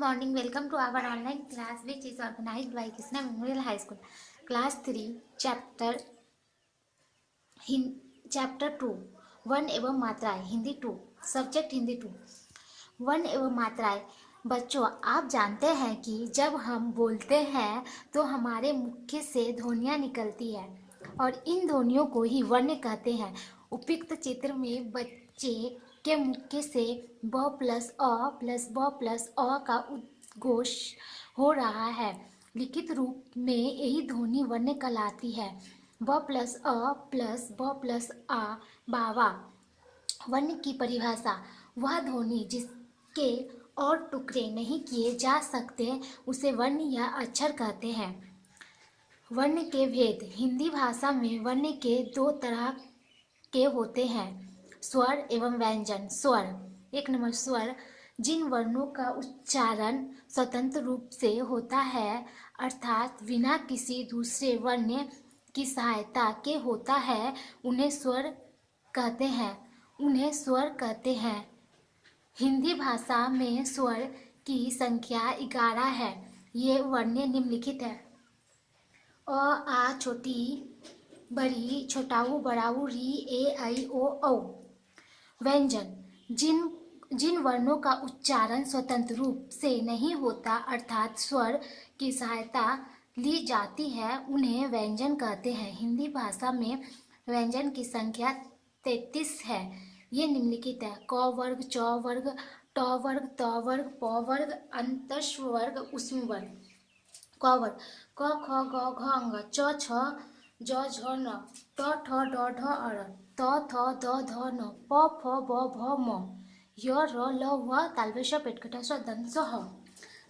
morning. Welcome to our online class, which is organized by Krishna Memorial High School. Class 3, Chapter 2, one एवं मात्राएं, Hindi 2, subject Hindi 2, one एवं मात्राएं। बच्चों, आप जानते हैं कि जब हम बोलते हैं तो हमारे मुख से ध्वनियाँ निकलती है और इन ध्वनियों को ही वर्ण कहते हैं। उपयुक्त चित्र में बच्चे के मुख से ब प्लस ब प्लस अ का उद्घोष हो रहा है। लिखित रूप में यही ध्वनि वर्ण कहलाती है। ब प्लस ब प्लस आ बावा। वर्ण की परिभाषा: वह ध्वनि जिसके और टुकड़े नहीं किए जा सकते उसे वर्ण या अक्षर कहते हैं। वर्ण के भेद: हिंदी भाषा में वर्ण के दो तरह के होते हैं, स्वर एवं व्यंजन। स्वर: 1 नंबर स्वर, जिन वर्णों का उच्चारण स्वतंत्र रूप से होता है अर्थात बिना किसी दूसरे वर्ण की सहायता के होता है, उन्हें स्वर कहते हैं। हिंदी भाषा में स्वर की संख्या 11 है। ये वर्ण निम्नलिखित है: अ आ छोटी बड़ी, छोटाऊ बड़ाऊ, री ए ऐ ओ औ। व्यंजन: जिन वर्णों का उच्चारण स्वतंत्र रूप से नहीं होता अर्थात स्वर की सहायता ली जाती है उन्हें व्यंजन कहते हैं। हिंदी भाषा में व्यंजन की संख्या 33 है। ये निम्नलिखित है: क वर्ग, च वर्ग, ट वर्ग, त वर्ग, प वर्ग, अंतस्व वर्ग, उष्म वर्ग। क वर्ग: क ख ग घ ङ च छ ज झ न, ट ठ ड ढ अ, त थ द ध न, प फ ब भ म, य र ल व तालव्य पेटकटा स दंत स ह।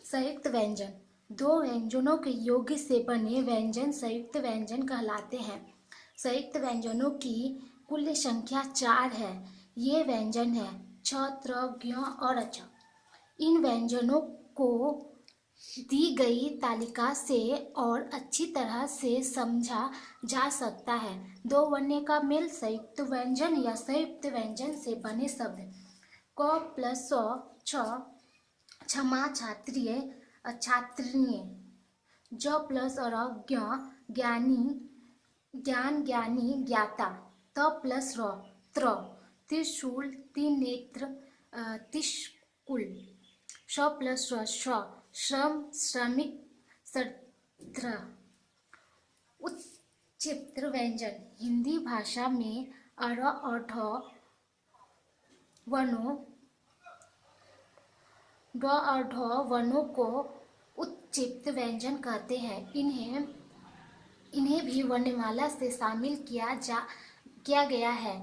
संयुक्त व्यंजन: दो व्यंजनों के योग से बने व्यंजन संयुक्त व्यंजन कहलाते हैं। संयुक्त व्यंजनों की कुल संख्या 4 है। ये व्यंजन है छ, त्र, ज्ञ और च। इन व्यंजनों को दी गई तालिका से और अच्छी तरह से समझा जा सकता है। दो वर्ण का मेल संयुक्त व्यंजन या संयुक्त व्यंजन से बने शब्द: क प्लस छ, क्षमा, क्षात्रिय, छात्रिय। ज प्लस र, ज्ञ, ज्ञानी, ज्ञान, ज्ञानी, ज्ञाता। त प्लस र, त्र, त्रिशूल, त्रिनेत्र, त्रिशूल। श प्लस र, श, श्रम, श्रमिक, श्रद्धा। उच्चतर व्यंजन: हिंदी भाषा में अर और ढ वर्णों ड और ढ वर्णों को उच्चतर व्यंजन कहते हैं। इन्हें भी वर्णमाला से शामिल किया गया है।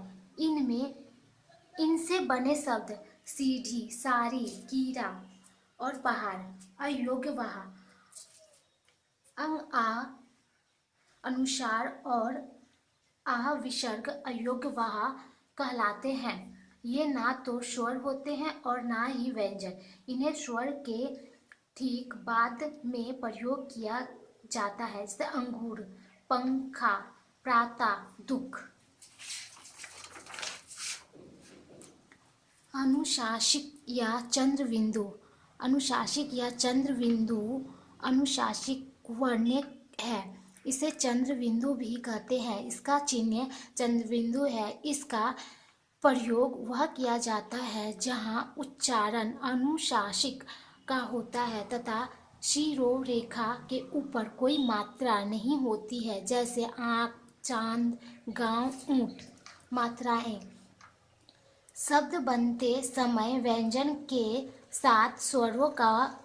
इनसे बने शब्द सीढ़ी, सारी, कीड़ा और पहाड़। अयोग्य वहा: अंग आ अनुसार और आ विसर्ग अयोग्य वहा कहलाते हैं। ये ना तो स्वर होते हैं और ना ही व्यंजन। इन्हें स्वर के ठीक बाद में प्रयोग किया जाता है, जैसे अंगूर, पंखा, प्राता, दुख। अनुशासिक या चंद्रबिंदु: अनुशासिक या चंद्रबिंदु अनुशासिक वर्ण है। इसे चंद्रबिंदु भी कहते हैं। इसका चिन्ह चंद्रबिंदु है। इसका प्रयोग वह किया जाता है जहाँ उच्चारण अनुशासिक का होता है तथा शिरोरेखा के ऊपर कोई मात्रा नहीं होती है, जैसे आँख, चांद, गांव, ऊँट। मात्राएं: शब्द बनते समय व्यंजन के साथ स्वरों का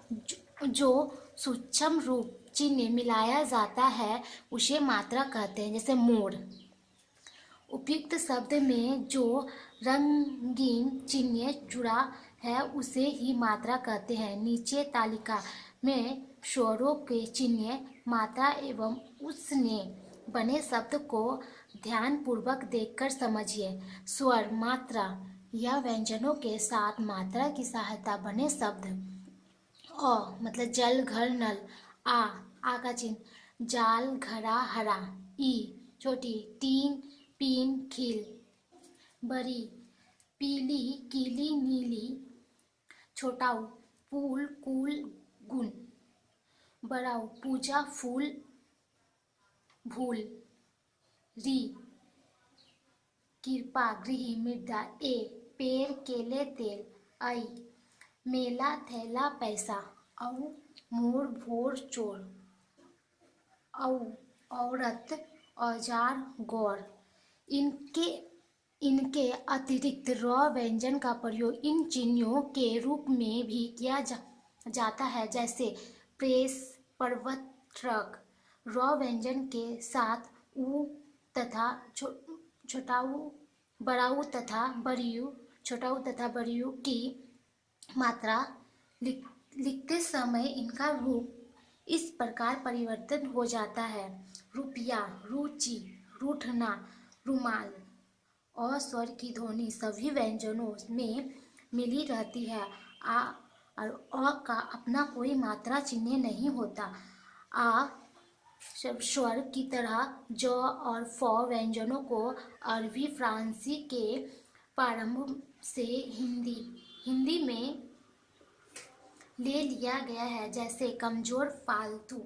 जो सूक्ष्म रूप चिन्ह मिलाया जाता है उसे मात्रा कहते हैं, जैसे मोर। उपयुक्त शब्द में जो रंगीन चिन्ह जुड़ा है उसे ही मात्रा कहते हैं। नीचे तालिका में स्वरों के चिन्ह, मात्रा एवं उसने बने शब्द को ध्यानपूर्वक देखकर समझिए। स्वर, मात्रा या व्यंजनों के साथ मात्रा की सहायता बने शब्द: अ मतलब जल, घर, नल। आ का चिन्ह, जाल, घड़ा, हरा। ई छोटी, टीन, पीन, खील। बड़ी, पीली, कीली, नीली। छोटाऊ, पुल कुल गुण, बराउ पूजा फूल भूल, री कृपा गृह मृदा, ए पेड़ केले तेल, आई मेला थैला पैसा, औ मोर भोर चोर, औ औरत औजार गौर। इनके इनके अतिरिक्त रॉ व्यंजन का प्रयोग इन चिन्हों के रूप में भी किया जाता है, जैसे प्रेस, पर्वत, ट्रक। रॉ व्यंजन के साथ ऊ तथा छोटाऊ, बड़ाऊ तथा बड़ियू, छोटाऊ तथा बड़ियू की मात्रा लिखते समय इनका रूप इस प्रकार परिवर्तन हो जाता है। रुपया, रुचि, रूठना, रुमाल और स्वर की ध्वनि सभी व्यंजनों में मिली रहती है। आ और अ का अपना कोई मात्रा चिन्ह नहीं होता। आ स्वर की तरह ज और फ व्यंजनों को अरबी फारसी के प्रारंभ से हिंदी में ले लिया गया है, जैसे कमजोर, फालतू।